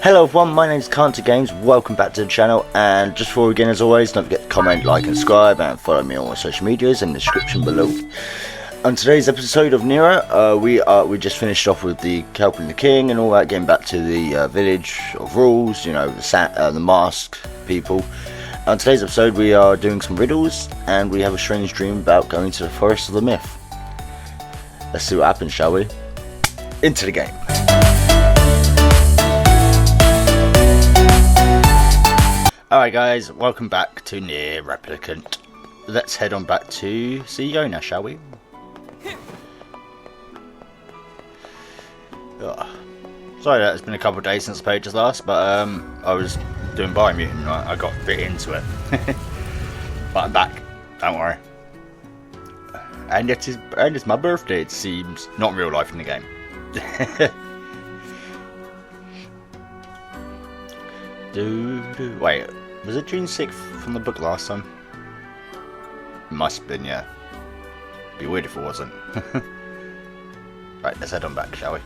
Hello everyone, my name is Games. Welcome back to the channel, and just before we begin, as always, don't forget to comment, like and subscribe, and follow me on my social medias in the description below. On today's episode of NieR, we just finished off with the helping the king and all that, getting back to the village of rules, you know, the masked people. On today's episode we are doing some riddles, and we have a strange dream about going to the forest of the myth. Let's see what happens, shall we? Into the game. Alright guys, welcome back to NieR Replicant. Let's head on back to see Yona, shall we? Sorry that it's been a couple of days since I played this last, but I was doing Biomutant and I got a bit into it. But I'm back, don't worry. And it's my birthday, it seems. Not real life in the game. Wait, was it June 6th from the book last time? It must have been, yeah. It'd be weird if it wasn't. Right, let's head on back, shall we?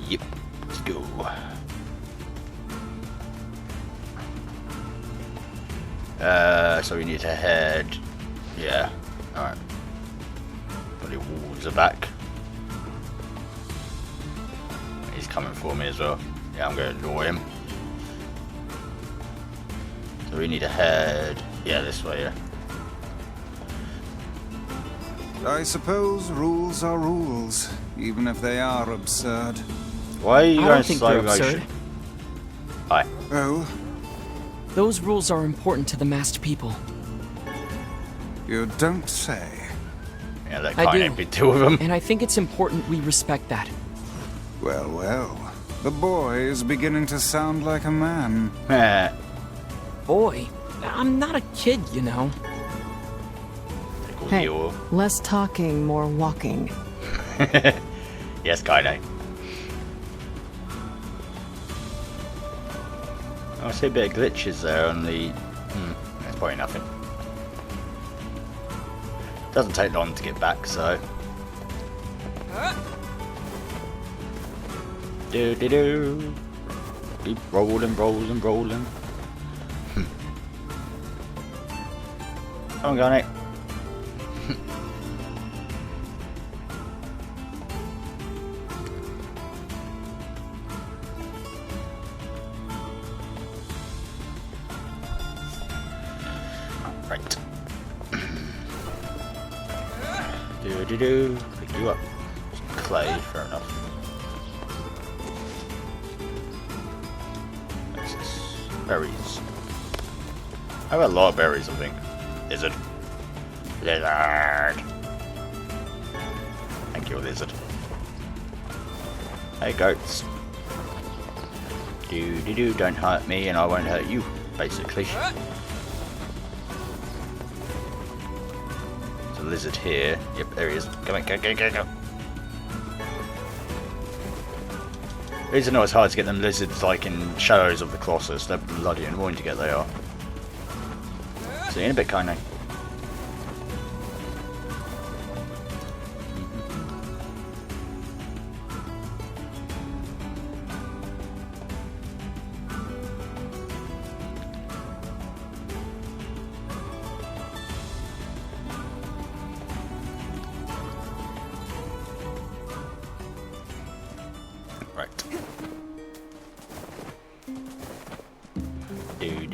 Yep, let's go. So we need to head... Yeah, alright. Bloody wolves are back. He's coming for me as well. Yeah, I'm going to ignore him. So we need to head, yeah, this way, yeah. I suppose rules are rules, even if they are absurd. Why are you going slow motion? motion? Hi. Oh? Those rules are important to the masked people. You don't say. Yeah, that I can't do. be two of them. And I think it's important we respect that. Well, well. The boy is beginning to sound like a man. Boy, I'm not a kid, you know. Hey, less talking, more walking. Yes, kinda. I see a bit of glitches there on the... that's probably nothing. Doesn't take long to get back, so... Do-do-do. Keep rolling, rolling, rolling. Come on, Garnet. Right. Do-do-do. Pick you up. Clay, fair enough. What's this? Berries. I have a lot of berries, I think. Lizard. Lizard. Thank you, lizard. Hey, goats. Do-do-do, don't hurt me and I won't hurt you, basically. There's a lizard here. Yep, there he is. Come on, go, go, go, go. The reason it's hard to get them lizards like in Shadows of the Colossus. They're bloody annoying to get, they are. See you in a bit, kinda. Right.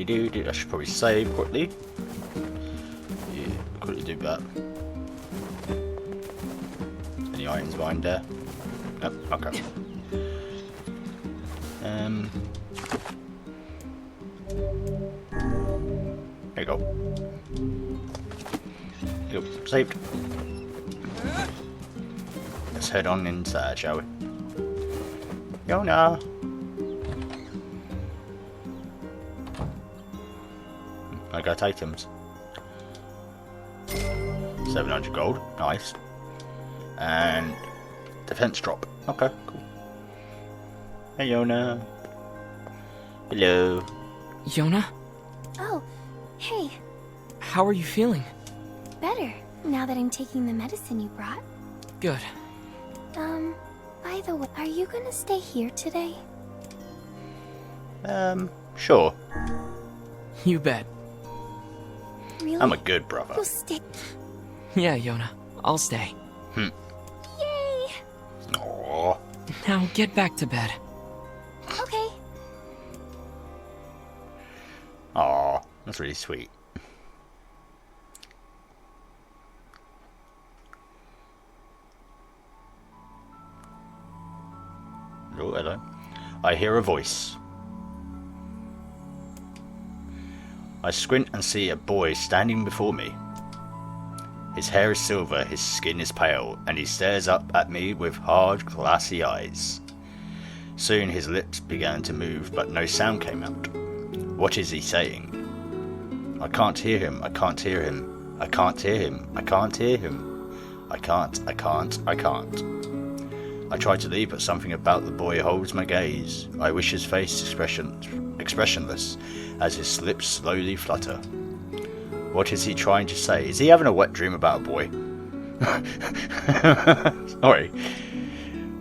Do. I should probably save quickly. Yeah, quickly do that. Any items behind there? Nope, okay. There you go. Yep, saved. Let's head on inside, shall we? Yona! I got items. 700 gold, nice. And defense drop. Okay, cool. Hey Yona. Hello. Yona, Oh, hey, how are you feeling? better, now that I'm taking the medicine you brought. Good. By the way, are you gonna stay here today? Sure. You bet. Really? I'm a good brother. You'll stick. Yeah, Yona. I'll stay. Yay! Aww. Now get back to bed. Okay. Aww. That's really sweet. Oh, hello. I hear a voice. I squint and see a boy standing before me. His hair is silver, his skin is pale, and he stares up at me with hard, glassy eyes. Soon his lips began to move, but no sound came out. What is he saying? I can't hear him, I can't hear him, I can't hear him, I can't hear him. I can't. I try to leave, but something about the boy holds my gaze. I wish his face expressionless, as his lips slowly flutter. What is he trying to say? Is he having a wet dream about a boy? Sorry.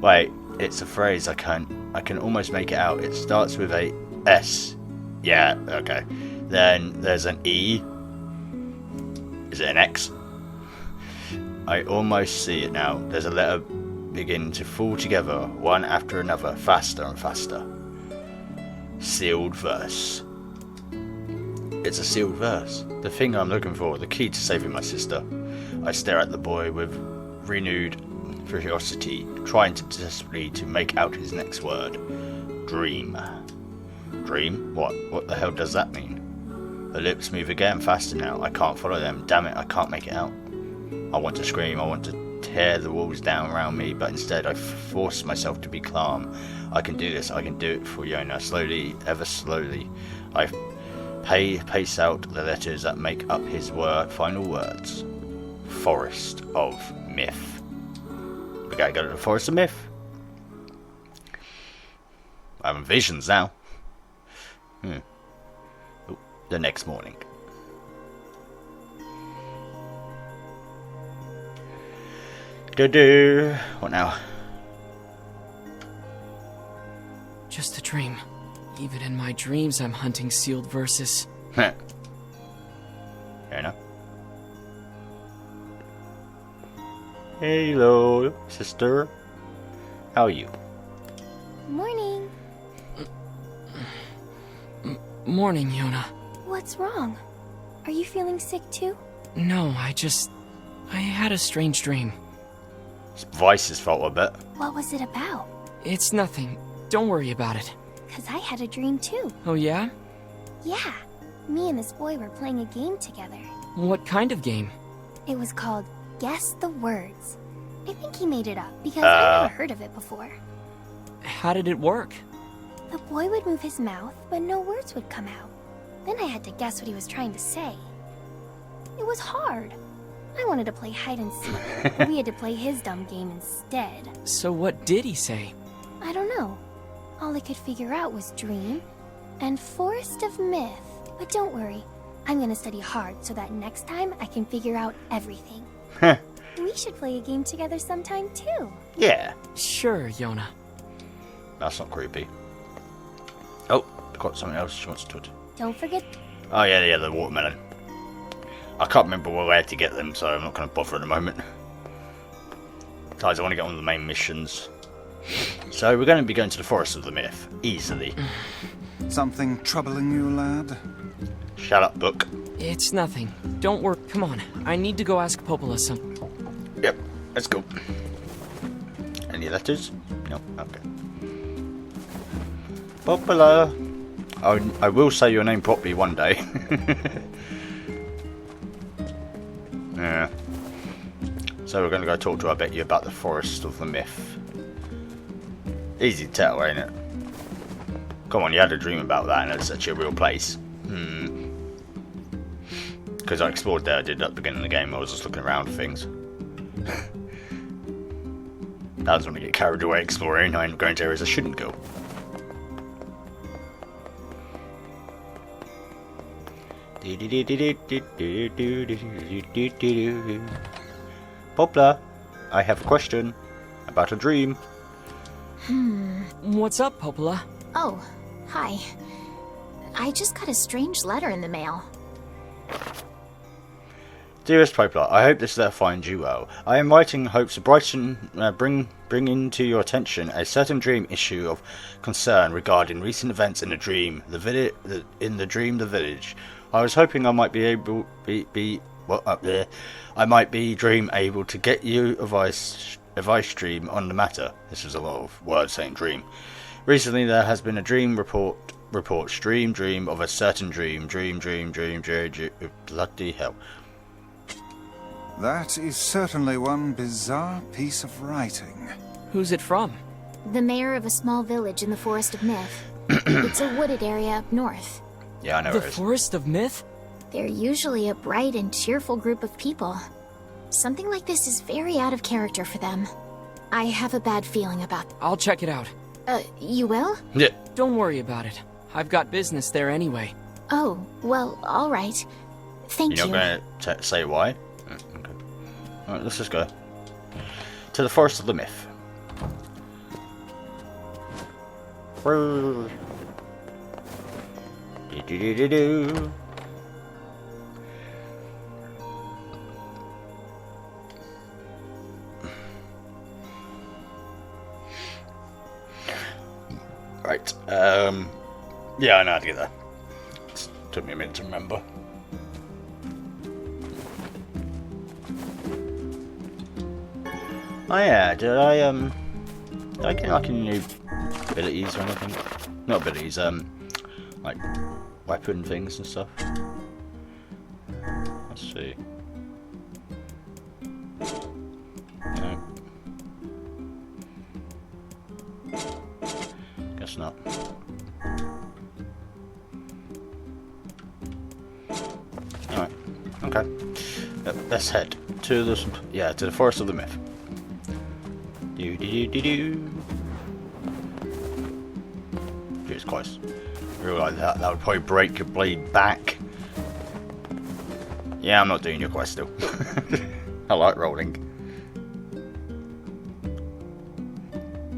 Wait, it's a phrase I can almost make it out. It starts with a S. Yeah, okay. Then there's an E. Is it an X? I almost see it now. There's a letter begin to fall together, one after another, faster and faster. Sealed verse. It's a sealed verse. The thing I'm looking for, the key to saving my sister. I stare at the boy with renewed curiosity, trying to desperately to make out his next word. Dream. Dream? What the hell does that mean? The lips move again, faster now. I can't follow them. Damn it, I can't make it out. I want to scream, I want to tear the walls down around me, but instead I force myself to be calm. I can do this, I can do it for Yona. Slowly, ever slowly, I pace out the letters that make up his final words. Forest of Myth. We gotta go to the Forest of Myth. I'm having visions now. Ooh, the next morning. What now? Just a dream. Even in my dreams, I'm hunting sealed verses. Fair enough. Hello, sister. How are you? Morning. Morning, Yona. What's wrong? Are you feeling sick too? No, I had a strange dream. It's Vice's fault a bit. What was it about? It's nothing. Don't worry about it. 'Cause I had a dream too. Oh, yeah? Yeah. Me and this boy were playing a game together. What kind of game? It was called Guess the Words. I think he made it up because I never heard of it before. How did it work? The boy would move his mouth, but no words would come out. Then I had to guess what he was trying to say. It was hard. I wanted to play hide and seek, but we had to play his dumb game instead. So what did he say? I don't know. All I could figure out was dream and Forest of Myth. But don't worry, I'm gonna study hard so that next time I can figure out everything. We should play a game together sometime too. Yeah. Sure, Yona. That's not creepy. Oh, I've got something else she wants to do. Don't forget. Oh yeah, the watermelon. I can't remember where to get them, so I'm not going to bother at the moment. Besides, I want to get on with the main missions. So we're going to be going to the Forest of the Myth, easily. Something troubling you, lad? Shut up, book. It's nothing. Don't worry. Come on. I need to go ask Popola something. Yep, let's go. Any letters? No, okay. Popola. I will say your name properly one day. Yeah. So we're going to go talk to her, I bet you, about the Forest of the Myth. Easy to tell, ain't it? Come on, you had a dream about that and it's actually a real place. Because I explored there, I did at the beginning of the game, I was just looking around for things. I was want to get carried away exploring, I ain't going to areas I shouldn't go. Poplar, I have a question about a dream. What's up, Popola? Oh, Hi. I just got a strange letter in the mail. Dearest Poplar, I hope this letter finds you well. I am writing in hopes to brighten, bring into your attention a certain dream issue of concern regarding recent events in the dream, the village. I was hoping I might be able dream able to get you a voice stream on the matter. This is a lot of words saying dream. Recently there has been a dream report dream of a certain dream, bloody hell. That is certainly one bizarre piece of writing. Who's it from? The mayor of a small village in the Forest of Myth. It's a wooded area up north. Yeah, I know The it is. Forest of Myth? They're usually a bright and cheerful group of people. Something like this is very out of character for them. I have a bad feeling about... I'll check it out. You will? Yeah. Don't worry about it. I've got business there anyway. Oh, well, alright. Thank you. You're not going to say why? Okay. Alright, let's just go. To the Forest of the Myth. Do-do-do-do-do. Right, yeah, I know how to get there. It took me a minute to remember. Oh yeah, did I get like any new abilities or anything? Not abilities, like weapon things and stuff. Let's see. No. Guess not. Alright, okay. Let's head to the Forest of the Myth. Jesus Christ. I realise that would probably break your blade back. Yeah, I'm not doing your quest still. I like rolling.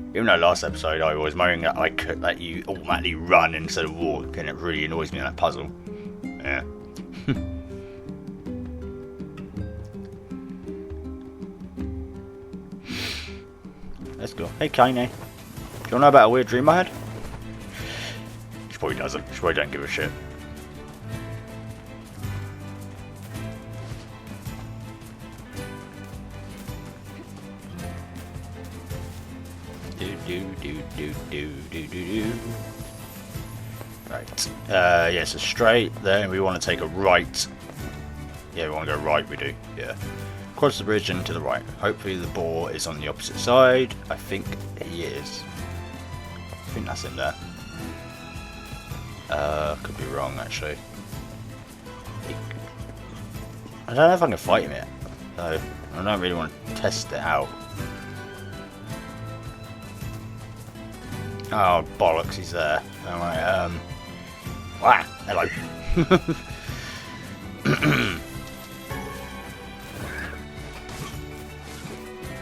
Even though last episode I was moaning that you automatically run instead of walk, and it really annoys me in that puzzle. Yeah. Let's go. Hey, Kine. Do you want to know about a weird dream I had? She probably doesn't. She probably don't give a shit. Right. Yeah, so straight. Then we want to take a right. Yeah, we want to go right. We do. Yeah. Cross the bridge and to the right. Hopefully the boar is on the opposite side. I think he is. I think that's him there. Could be wrong actually. I don't know if I can fight him yet. So I don't really want to test it out. Oh bollocks, he's there. Alright, wow, hello.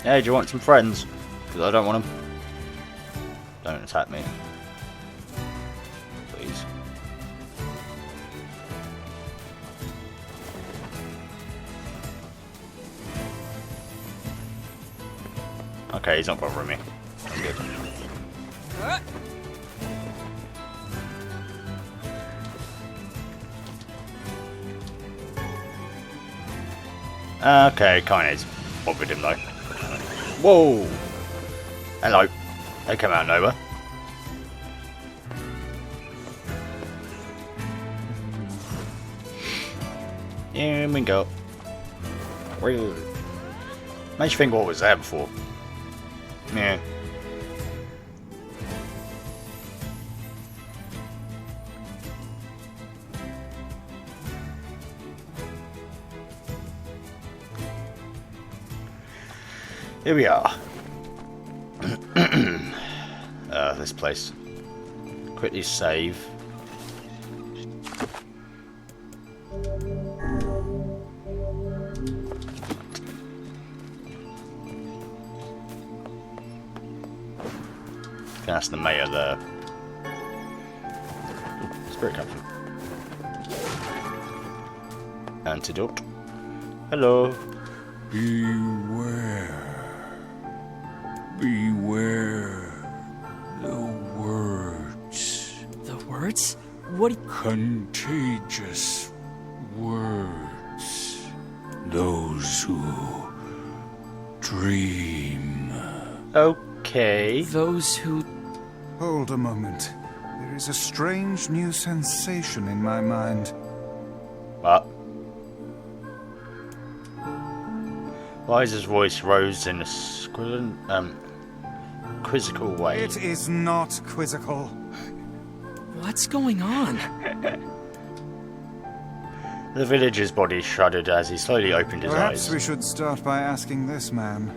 Hey, do you want some friends? Because I don't want them. Don't attack me. Please. Okay, he's not bothering me. I'm good. Okay, Kine's bothered him though. Whoa! Hello. They come out of nowhere. Here we go. Makes you think what was there before. Yeah. Here we are. This place. Quickly save. That's the mayor there. Spirit captain. Antidote. Hello. Beware. Beware the words. The words? What do you... Contagious words. Those who dream. Okay. Those who... Hold a moment. There is a strange new sensation in my mind. What? Liza's voice rose in a quizzical way. It is not quizzical. What's going on? The villager's body shuddered as he slowly opened his Perhaps eyes. we should start by asking this man.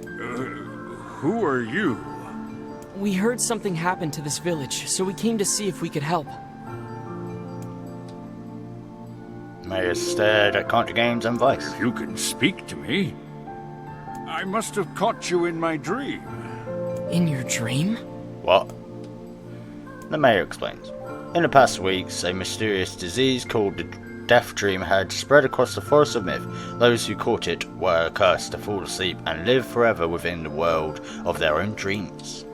Who are you? We heard something happened to this village, so we came to see if we could help. Mayor stared at Contra Games and Vice. If you can speak to me, I must have caught you in my dream. In your dream? What? The mayor explains. In the past weeks, a mysterious disease called the Death Dream had spread across the Forest of Myth. Those who caught it were cursed to fall asleep and live forever within the world of their own dreams.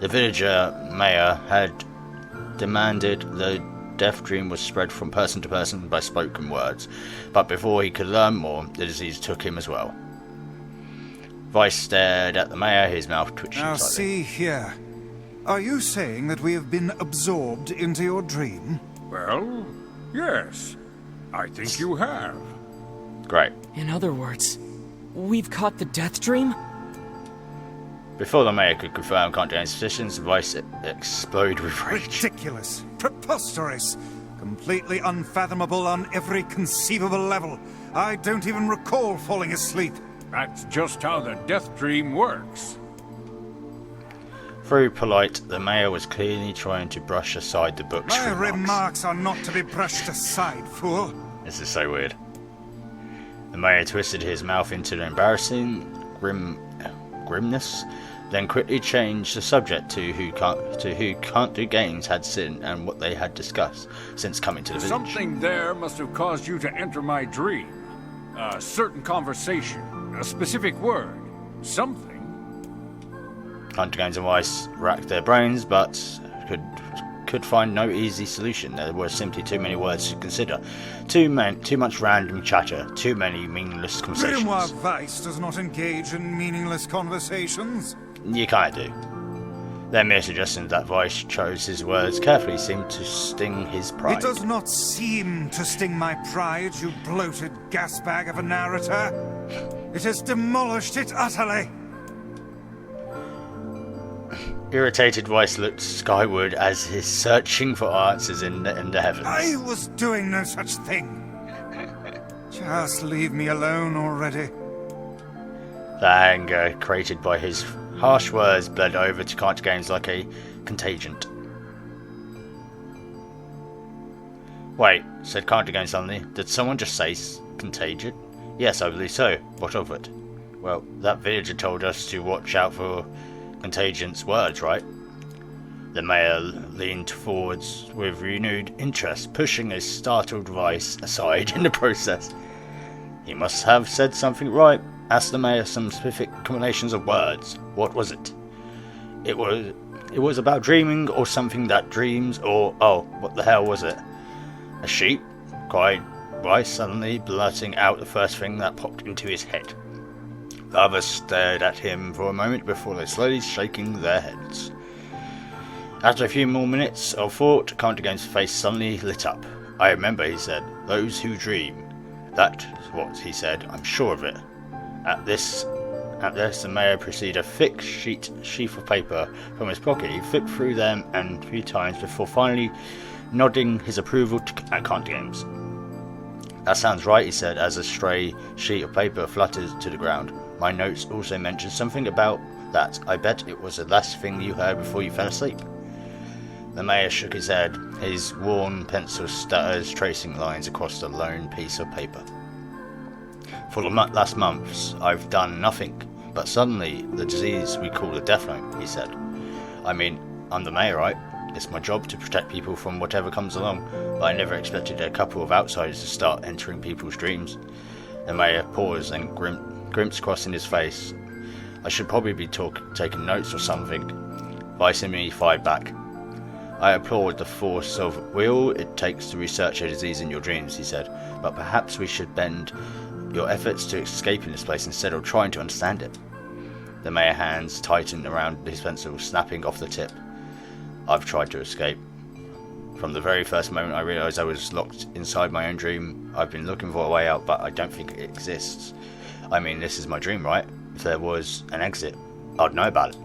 The villager mayor had demanded the Death Dream was spread from person to person by spoken words, but before he could learn more, the disease took him as well. Vice stared at the mayor, his mouth twitching Now slightly. see here. Are you saying that we have been absorbed into your dream? Well, yes. I think you have. Great. In other words, we've caught the death dream? Before the mayor could confirm Contra Games' suspicions, Vice exploded with rage. Ridiculous. Preposterous. Completely unfathomable on every conceivable level. I don't even recall falling asleep. That's just how the death dream works. Through polite, the mayor was clearly trying to brush aside the book's My remarks. remarks are not to be brushed aside, fool. This is so weird. The mayor twisted his mouth into an embarrassing grimness, then quickly changed the subject to who Can't Do Games had seen and what they had discussed since coming to the village. Something there must have caused you to enter my dream. A certain conversation, a specific word, something. Contra Games and Vice racked their brains, but could find no easy solution. There were simply too many words to consider, too much random chatter, too many meaningless conversations. Grimoire Vice does not engage in meaningless conversations. You can't do. Their mere suggestions that Vice chose his words carefully seemed to sting his pride. It does not seem to sting my pride, you bloated gasbag of a narrator. It has demolished it utterly. Irritated Vice looked skyward as he's searching for answers in the heavens. I was doing no such thing. Just leave me alone already. The anger created by his harsh words bled over to Contra Games like a contagion. Wait, said Contra Games suddenly. Did someone just say contagion? Yes, I believe so. What of it? Well, that villager told us to watch out for Contagion's words, right? The mayor leaned forwards with renewed interest, pushing a startled Vice aside in the process. He must have said something right. Asked the mayor some specific combinations of words. What was it? It was about dreaming or something that dreams or oh, what the hell was it? A sheep? Cried Vice, suddenly blurting out the first thing that popped into his head. The others stared at him for a moment before they slowly shaking their heads. After a few more minutes of thought, Contra Games' face suddenly lit up. I remember, he said. Those who dream. That's what he said, I'm sure of it. At this, the mayor proceeded a thick sheaf of paper from his pocket. He flipped through them a few times before finally nodding his approval at Contra Games. That sounds right, he said, as a stray sheet of paper fluttered to the ground. My notes also mentioned something about that. I bet it was the last thing you heard before you fell asleep. The mayor shook his head, his worn pencil stutters tracing lines across the lone piece of paper. For the last months, I've done nothing, but suddenly the disease we call the Death Note, he said. I mean, I'm the mayor, right? It's my job to protect people from whatever comes along, but I never expected a couple of outsiders to start entering people's dreams. The mayor paused and grimaced crossing his face. I should probably be taking notes or something. Vice and me fired back. I applaud the force of will it takes to research a disease in your dreams, he said, but perhaps we should bend your efforts to escaping this place instead of trying to understand it. The mayor's hands tightened around his pencil, snapping off the tip. I've tried to escape. From the very first moment I realised I was locked inside my own dream, I've been looking for a way out, but I don't think it exists. I mean, this is my dream, right? If there was an exit, I'd know about it.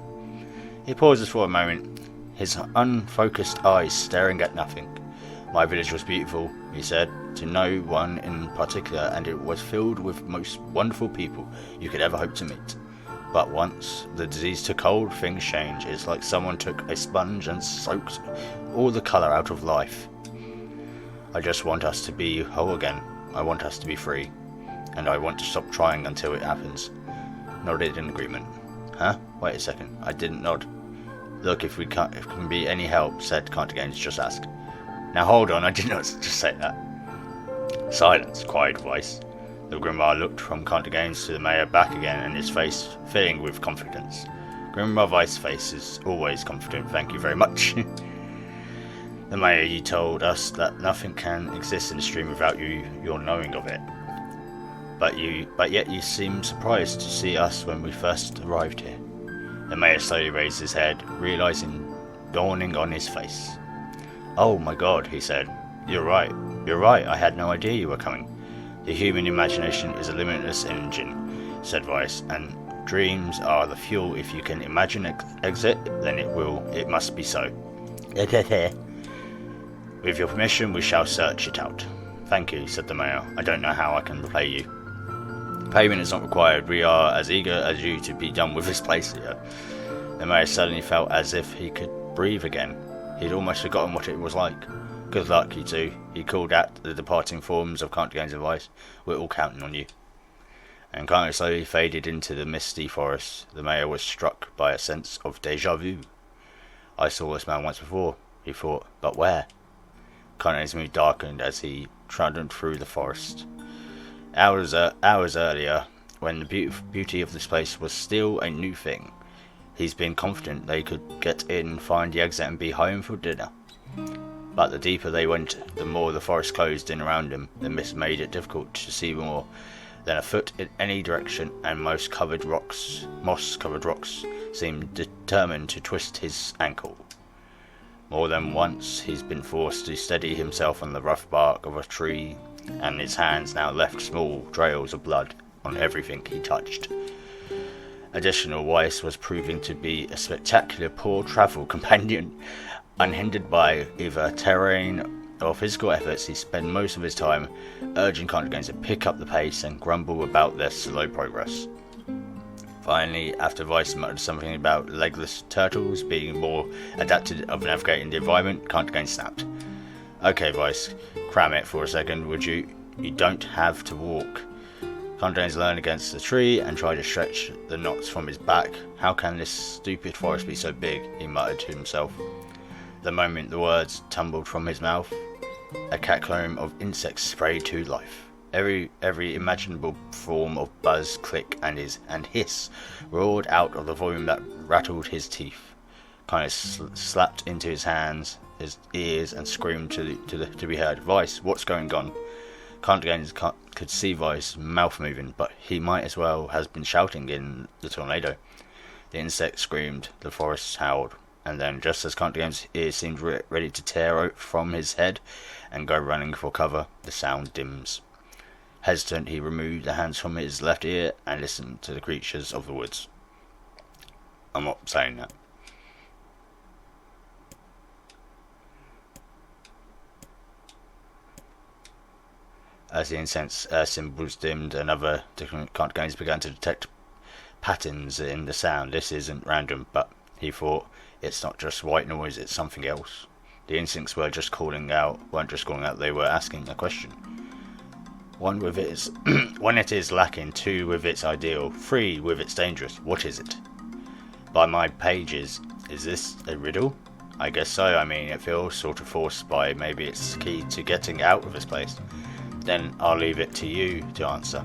He pauses for a moment, his unfocused eyes staring at nothing. My village was beautiful, he said, to no one in particular, and it was filled with most wonderful people you could ever hope to meet. But once the disease took hold, things changed. It's like someone took a sponge and soaked all the colour out of life. I just want us to be whole again. I want us to be free. And I want to stop trying until it happens. Nodded in agreement. Huh? Wait a second. I didn't nod. Look, if it can be any help, said Can't Games, just ask. Now hold on, I did not just say that. Silence, quiet voice. The Grimoire looked from Can't Games to the mayor back again, and his face filling with confidence. Grimoire Vice's face is always confident, thank you very much. The mayor, you told us that nothing can exist in the stream without your knowing of it. But yet you seem surprised to see us when we first arrived here. The mayor slowly raised his head, realizing dawning on his face. Oh my god, he said. You're right, I had no idea you were coming. The human imagination is a limitless engine, said Vice, and dreams are the fuel. If you can imagine exit, then it must be so. With your permission, we shall search it out. Thank you, said the mayor. I don't know how I can repay you. Payment is not required. We are as eager as you to be done with this place here. The mayor suddenly felt as if he could breathe again. He'd almost forgotten what it was like. Good luck, you two, he called out the departing forms of Can't Games advice. We're all counting on you. And Can't slowly faded into the misty forest. The mayor was struck by a sense of deja vu. I saw this man once before, he thought, but where? Can't mood darkened as he trundled through the forest. Hours earlier, when the beauty of this place was still a new thing, he's been confident they could get in, find the exit and be home for dinner. But the deeper they went, the more the forest closed in around him. The mist made it difficult to see more than a foot in any direction, and moss-covered rocks seemed determined to twist his ankle. More than once he's been forced to steady himself on the rough bark of a tree, and his hands now left small trails of blood on everything he touched. Additional, Weiss was proving to be a spectacular poor travel companion. Unhindered by either terrain or physical efforts, he spent most of his time urging Can't Games to pick up the pace and grumble about their slow progress. Finally, after Weiss muttered something about legless turtles being more adapted of navigating the environment, Can't Games snapped. Okay, Weiss, cram it for a second, would you? You don't have to walk. Can't Games leaned against the tree and tried to stretch the knots from his back. How can this stupid forest be so big? He muttered to himself. The moment the words tumbled from his mouth, a cacophony of insects sprayed to life. Every imaginable form of buzz, click, and hiss roared out of the volume that rattled his teeth. Kind of slapped into his hands, his ears, and screamed to be heard. Vice, what's going on? Can't Games could see Vice's mouth moving, but he might as well have been shouting in the tornado. The insect screamed, the forest howled. And then, just as Can't Games' ears seemed ready to tear out from his head and go running for cover, the sound dims. Hesitant, he removed the hands from his left ear and listened to the creatures of the woods. I'm not saying that. As the incense symbols dimmed, another different Can't Games began to detect patterns in the sound. This isn't random, but he thought, it's not just white noise, it's something else. The instincts weren't just calling out, they were asking a question. One with its one it is lacking, two with its ideal, three with its dangerous. What is it? By my pages, is this a riddle? I guess so. I mean, it feels sort of forced by maybe it's key to getting out of this place. Then I'll leave it to you to answer.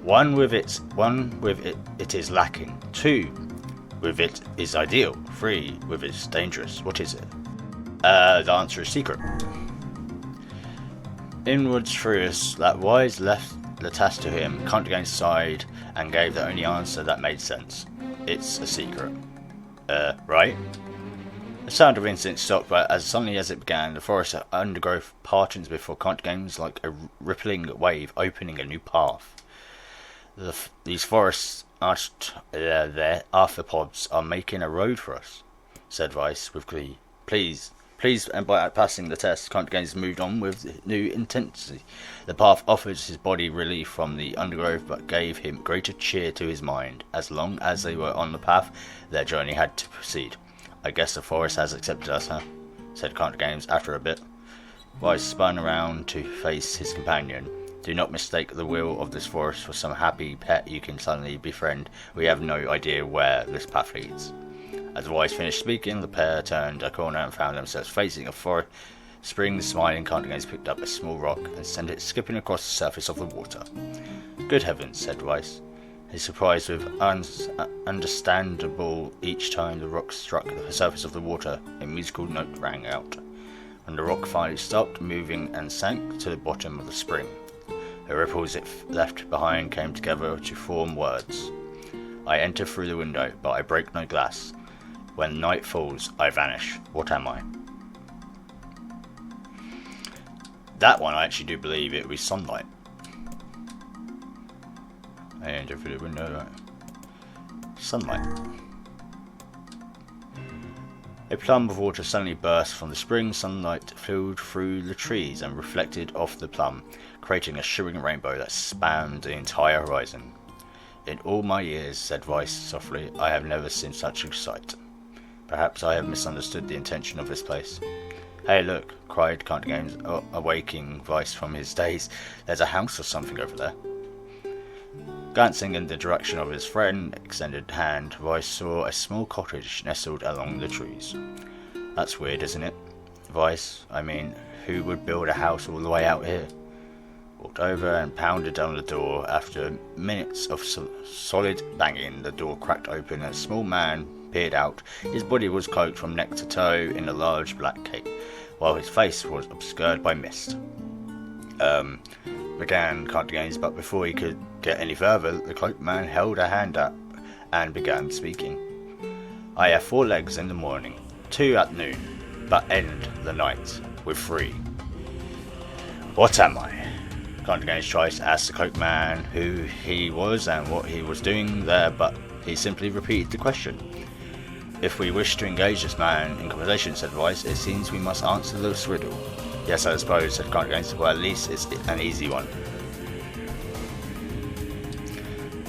One with it is lacking. 2 with it is ideal. 3 with it is dangerous. What is it? The answer is secret. Inwards furious, that Wise left the task to him, can't against side, and gave the only answer that made sense. It's a secret. Right? The sound of instinct stopped, but as suddenly as it began, the forest undergrowth partens before Count Games like a rippling wave opening a new path. These forests their arthropods are making a road for us, said Vice with glee. Please, and by passing the test, Count Games moved on with new intensity. The path offered his body relief from the undergrowth, but gave him greater cheer to his mind. As long as they were on the path, their journey had to proceed. I guess the forest has accepted us, huh? Said Count Games after a bit. Vice spun around to face his companion. Do not mistake the will of this forest for some happy pet you can suddenly befriend. We have no idea where this path leads. As Wise finished speaking, the pair turned a corner and found themselves facing a forest. Spring, smiling, Count Games picked up a small rock and sent it skipping across the surface of the water. Good heavens, said Wise. His surprise was understandable each time the rock struck the surface of the water. A musical note rang out. When the rock finally stopped moving and sank to the bottom of the spring, the ripples it left behind came together to form words. I enter through the window, but I break no glass. When night falls, I vanish. What am I? That one I actually do believe it was sunlight. I enter through the window, right? Sunlight. A plum of water suddenly burst from the spring. Sunlight flowed through the trees and reflected off the plum, creating a shimmering rainbow that spanned the entire horizon. In all my years, said Vice softly, I have never seen such a sight. Perhaps I have misunderstood the intention of this place. Hey, look, cried Count Games, awaking Vice from his daze. There's a house or something over there. Glancing in the direction of his friend extended hand, Vice saw a small cottage nestled along the trees. That's weird, isn't it? Vice, I mean, who would build a house all the way out here? Walked over and pounded on the door. After minutes of solid banging, the door cracked open and a small man peered out. His body was cloaked from neck to toe in a large black cape, while his face was obscured by mist. Began Count Games, but before he could get any further, the cloaked man held a hand up and began speaking. I have 4 legs in the morning, 2 at noon, but end the night with 3. What am I? Count Games tried to ask the cloaked man who he was and what he was doing there, but he simply repeated the question. If we wish to engage this man in conversation, said Vice, it seems we must answer this riddle. Yes, I suppose, said Count Games. Well, at least it's an easy one.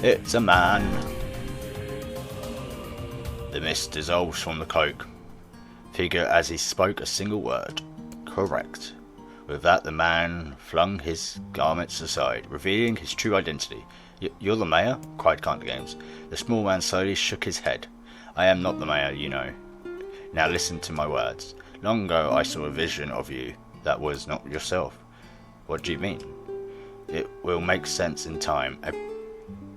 It's a man. The mist dissolves from the cloak figure as he spoke a single word. Correct. With that, the man flung his garments aside, revealing his true identity. You're the mayor? Cried Count Games. The small man slowly shook his head. I am not the mayor, you know. Now listen to my words. Long ago I saw a vision of you that was not yourself. What do you mean? It will make sense in time.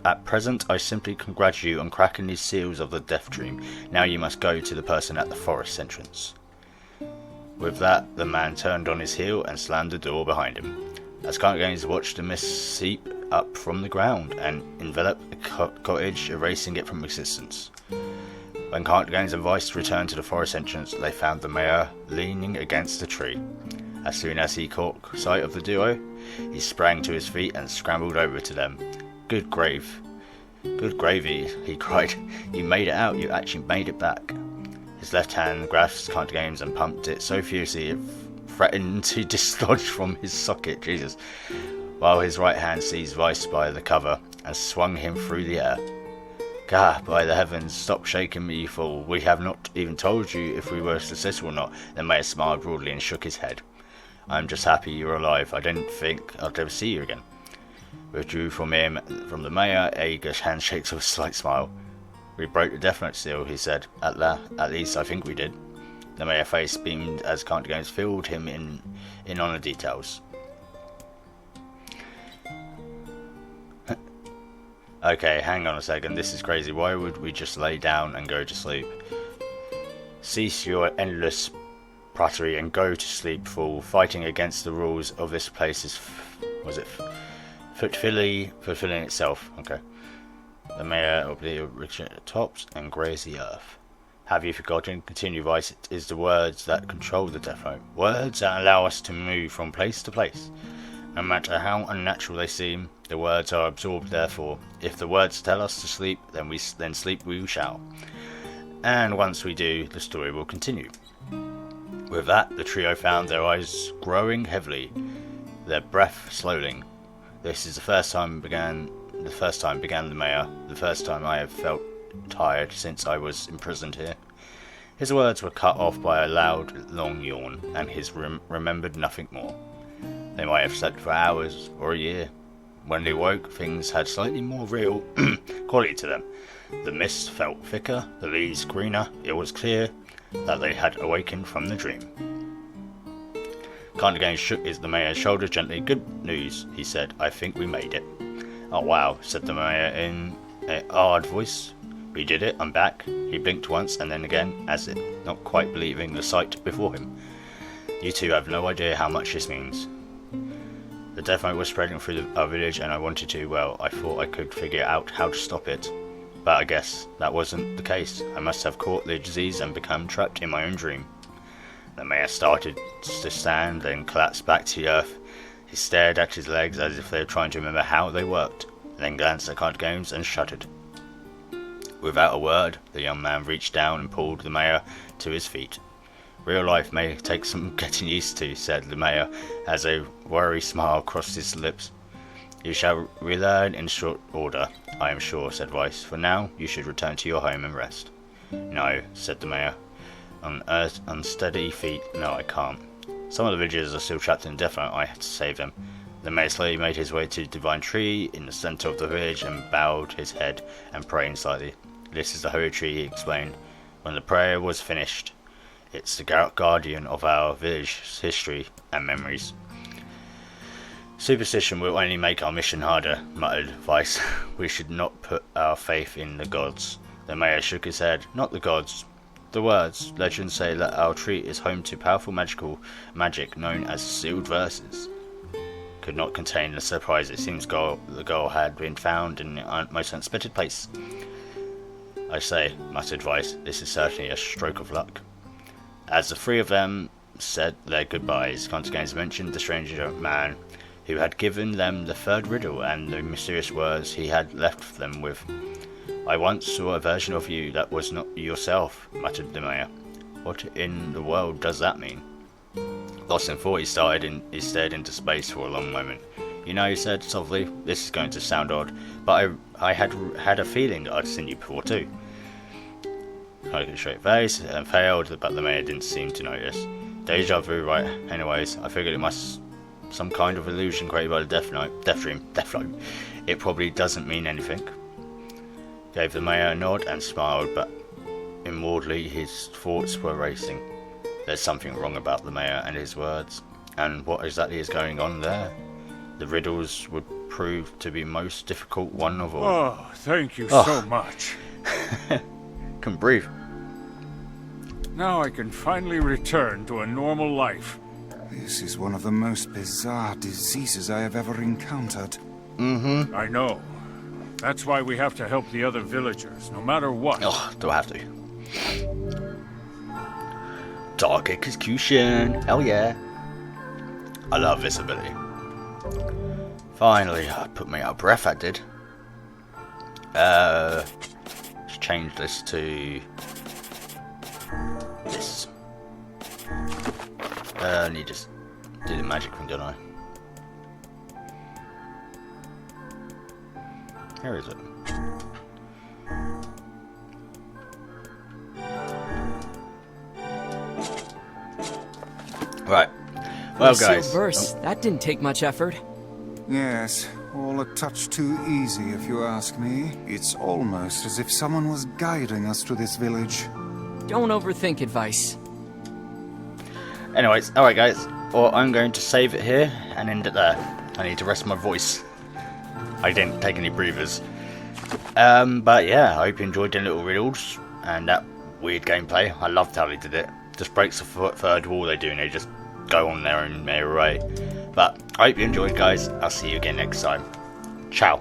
At present I simply congratulate you on cracking these seals of the death dream. Now you must go to the person at the forest entrance. With that, the man turned on his heel and slammed the door behind him. As Count Games watched the mist seep up from the ground and envelop the cottage, erasing it from existence. When Count Games and Vice returned to the forest entrance, they found the mayor leaning against a tree. As soon as he caught sight of the duo, he sprang to his feet and scrambled over to them. Good gravy, he cried. You made it out, you actually made it back. His left hand grasped Count Games and pumped it so fiercely it threatened to dislodge from his socket, Jesus, while his right hand seized Vice by the cover and swung him through the air. Gah, by the heavens, stop shaking me, you fool. We have not even told you if we were successful or not. The mayor smiled broadly and shook his head. I'm just happy you're alive. I didn't think I'd ever see you again. Withdrew from the mayor, a handshake with a slight smile. We broke the death note seal, he said. At least I think we did. The mayor face beamed as Can't Games filled him in on the details. Okay, hang on a second, this is crazy. Why would we just lay down and go to sleep? Cease your endless pratery and go to sleep, fool. Fighting against the rules of this place is... fulfilling itself. Okay. The mayor of the original tops and graze the earth. Have you forgotten? Continue, Vice. It is the words that control the Death Note. Words that allow us to move from place to place. No matter how unnatural they seem, the words are absorbed. Therefore, if the words tell us to sleep, then sleep we shall. And once we do, the story will continue. With that, the trio found their eyes growing heavily, their breath slowing. This is the first time began the mayor. The first time I have felt tired since I was imprisoned here. His words were cut off by a loud, long yawn, and he remembered nothing more. They might have slept for hours or a year. When they woke, things had slightly more real quality to them. The mist felt thicker, the leaves greener. It was clear that they had awakened from the dream. Can't Games shook the mayor's shoulder gently. Good news, he said. I think we made it. Oh wow, said the mayor in an odd voice. We did it, I'm back. He blinked once and then again, as if not quite believing the sight before him. You two have no idea how much this means. The Death Note was spreading through our village and I wanted to, well, I thought I could figure out how to stop it. But I guess that wasn't the case. I must have caught the disease and become trapped in my own dream. The mayor started to stand, then collapsed back to the earth. He stared at his legs as if they were trying to remember how they worked, then glanced at Card Games and shuddered. Without a word, the young man reached down and pulled the mayor to his feet. Real life may take some getting used to, said the mayor, as a worried smile crossed his lips. You shall relearn in short order, I am sure, said Vice. For now, you should return to your home and rest. No, said the mayor. On unsteady feet, no, I can't. Some of the villagers are still trapped in Death Note. I have to save them. The mayor slowly made his way to the divine tree in the centre of the village and bowed his head and prayed slightly. This is the holy tree, he explained. When the prayer was finished, it's the guardian of our village's history and memories. Superstition will only make our mission harder, muttered Vice. We should not put our faith in the gods. The mayor shook his head. Not the gods. The words. Legends say that our tree is home to powerful magic known as sealed verses. Could not contain the surprise. It seems the girl had been found in the most unexpected place. I say, muttered Vice, this is certainly a stroke of luck. As the three of them said their goodbyes, Can't Games mentioned the stranger man who had given them the third riddle and the mysterious words he had left them with. I once saw a version of you that was not yourself, muttered the mayor. What in the world does that mean? Lost in thought, he stared into space for a long moment. You know, he said softly, this is going to sound odd, but I had a feeling that I'd seen you before too. I looked at a straight face and failed, but the mayor didn't seem to notice. Deja vu, right? Anyways, I figured it must some kind of illusion created by the Death Note. It probably doesn't mean anything. Gave the mayor a nod and smiled, but inwardly his thoughts were racing. There's something wrong about the mayor and his words, and what exactly is going on there? The riddles would prove to be most difficult one of all. Oh, thank you so much. Can breathe. Now I can finally return to a normal life. This is one of the most bizarre diseases I have ever encountered. I know. That's why we have to help the other villagers, no matter what. Oh, do I have to? Dark execution. Hell yeah. I love this ability. Finally, I put me out of breath, I did. Let's change this to this. I need to do the magic thing, don't I? Where is it? Right. Well, guys. Verse. That didn't take much effort. Yes, all a touch too easy if you ask me. It's almost as if someone was guiding us to this village. Don't overthink advice. Anyways, alright guys, well, I'm going to save it here and end it there. I need to rest my voice. I didn't take any breathers. But yeah, I hope you enjoyed the little riddles and that weird gameplay. I loved how they did it. Just breaks the third wall they do and they just go on their own merry way. But I hope you enjoyed, guys. I'll see you again next time. Ciao.